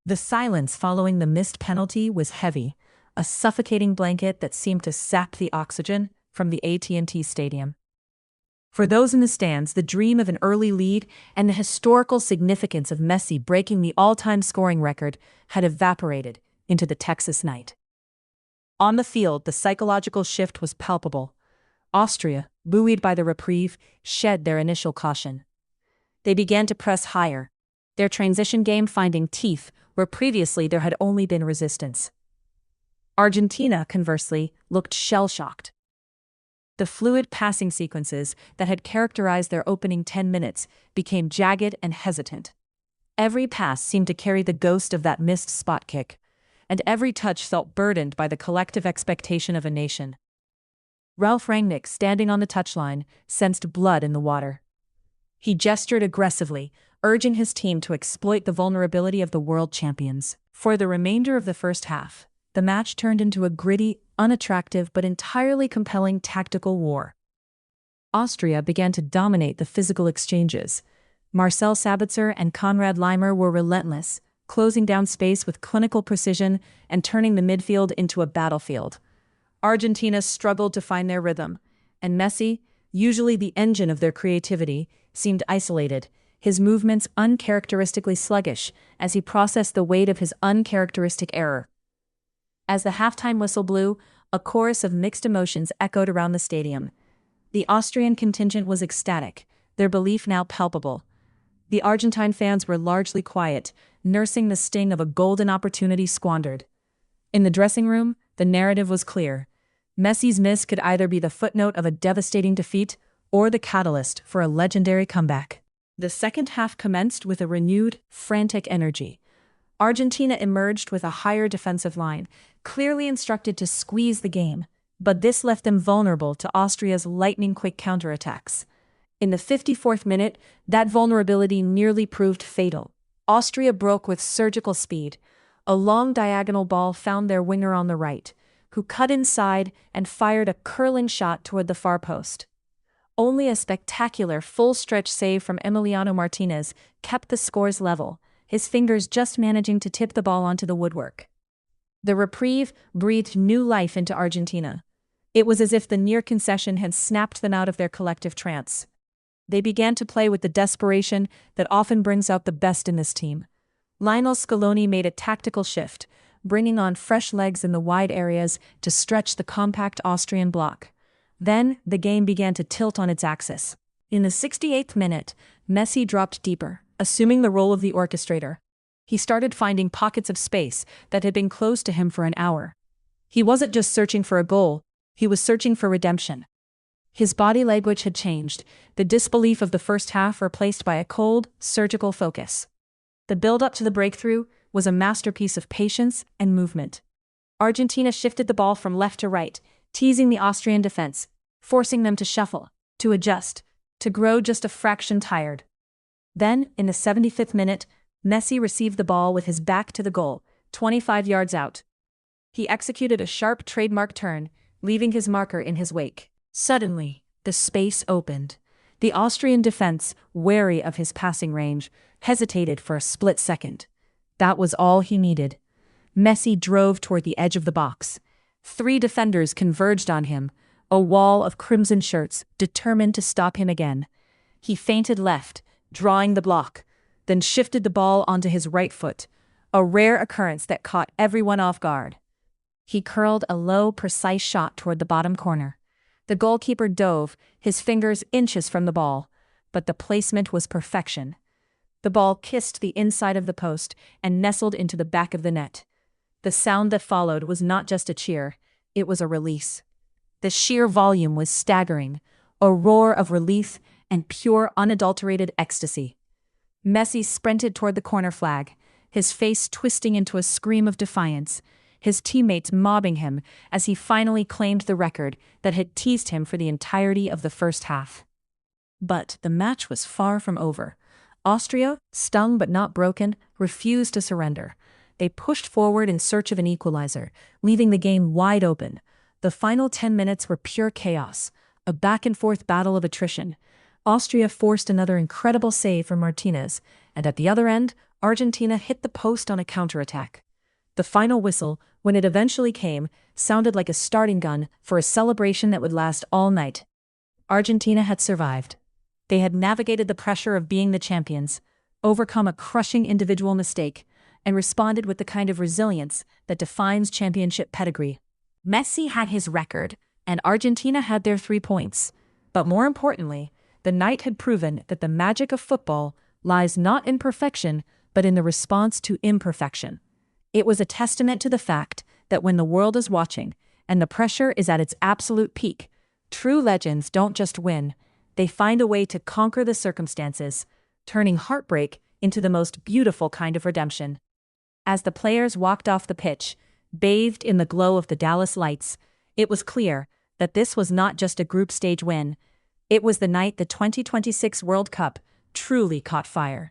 The silence following the missed penalty was heavy, a suffocating blanket that seemed to sap the oxygen from the AT&T Stadium. For those in the stands, the dream of an early lead and the historical significance of Messi breaking the all-time scoring record had evaporated into the Texas night. On the field, the psychological shift was palpable. Austria, buoyed by the reprieve, shed their initial caution. They began to press higher, their transition game finding teeth where previously there had only been resistance. Argentina, conversely, looked shell-shocked. The fluid passing sequences that had characterized their opening 10 minutes became jagged and hesitant. Every pass seemed to carry the ghost of that missed spot kick, and every touch felt burdened by the collective expectation of a nation. Ralf Rangnick, standing on the touchline, sensed blood in the water. He gestured aggressively, urging his team to exploit the vulnerability of the world champions. For the remainder of the first half, the match turned into a gritty, unattractive but entirely compelling tactical war. Austria began to dominate the physical exchanges. Marcel Sabitzer and Konrad Laimer were relentless, closing down space with clinical precision and turning the midfield into a battlefield. Argentina struggled to find their rhythm, and Messi, usually the engine of their creativity, seemed isolated, his movements uncharacteristically sluggish as he processed the weight of his uncharacteristic error. As the halftime whistle blew, a chorus of mixed emotions echoed around the stadium. The Austrian contingent was ecstatic, their belief now palpable. The Argentine fans were largely quiet, nursing the sting of a golden opportunity squandered. In the dressing room, the narrative was clear. Messi's miss could either be the footnote of a devastating defeat or the catalyst for a legendary comeback. The second half commenced with a renewed, frantic energy. Argentina emerged with a higher defensive line, clearly instructed to squeeze the game, but this left them vulnerable to Austria's lightning-quick counterattacks. In the 54th minute, that vulnerability nearly proved fatal. Austria broke with surgical speed. A long diagonal ball found their winger on the right, who cut inside and fired a curling shot toward the far post. Only a spectacular full-stretch save from Emiliano Martinez kept the scores level, his fingers just managing to tip the ball onto the woodwork. The reprieve breathed new life into Argentina. It was as if the near concession had snapped them out of their collective trance. They began to play with the desperation that often brings out the best in this team. Lionel Scaloni made a tactical shift, bringing on fresh legs in the wide areas to stretch the compact Austrian bloc. Then, the game began to tilt on its axis. In the 68th minute, Messi dropped deeper, assuming the role of the orchestrator. He started finding pockets of space that had been closed to him for an hour. He wasn't just searching for a goal, he was searching for redemption. His body language had changed, the disbelief of the first half replaced by a cold, surgical focus. The build-up to the breakthrough was a masterpiece of patience and movement. Argentina shifted the ball from left to right, teasing the Austrian defense, forcing them to shuffle, to adjust, to grow just a fraction tired. Then, in the 75th minute, Messi received the ball with his back to the goal, 25 yards out. He executed a sharp trademark turn, leaving his marker in his wake. Suddenly, the space opened. The Austrian defense, wary of his passing range, hesitated for a split second. That was all he needed. Messi drove toward the edge of the box. 3 defenders converged on him, a wall of crimson shirts, determined to stop him again. He feinted left, drawing the block, then shifted the ball onto his right foot, a rare occurrence that caught everyone off guard. He curled a low, precise shot toward the bottom corner. The goalkeeper dove, his fingers inches from the ball, but the placement was perfection. The ball kissed the inside of the post and nestled into the back of the net. The sound that followed was not just a cheer, it was a release. The sheer volume was staggering, a roar of relief and pure, unadulterated ecstasy. Messi sprinted toward the corner flag, his face twisting into a scream of defiance, his teammates mobbing him as he finally claimed the record that had teased him for the entirety of the first half. But the match was far from over. Austria, stung but not broken, refused to surrender. They pushed forward in search of an equalizer, leaving the game wide open. The final 10 minutes were pure chaos, a back-and-forth battle of attrition. Austria forced another incredible save from Martinez, and at the other end, Argentina hit the post on a counterattack. The final whistle, when it eventually came, sounded like a starting gun for a celebration that would last all night. Argentina had survived. They had navigated the pressure of being the champions, overcome a crushing individual mistake, and responded with the kind of resilience that defines championship pedigree. Messi had his record, and Argentina had their 3 points. But more importantly, the night had proven that the magic of football lies not in perfection, but in the response to imperfection. It was a testament to the fact that when the world is watching, and the pressure is at its absolute peak, true legends don't just win, they find a way to conquer the circumstances, turning heartbreak into the most beautiful kind of redemption. As the players walked off the pitch, bathed in the glow of the Dallas lights, it was clear that this was not just a group stage win. It was the night the 2026 World Cup truly caught fire.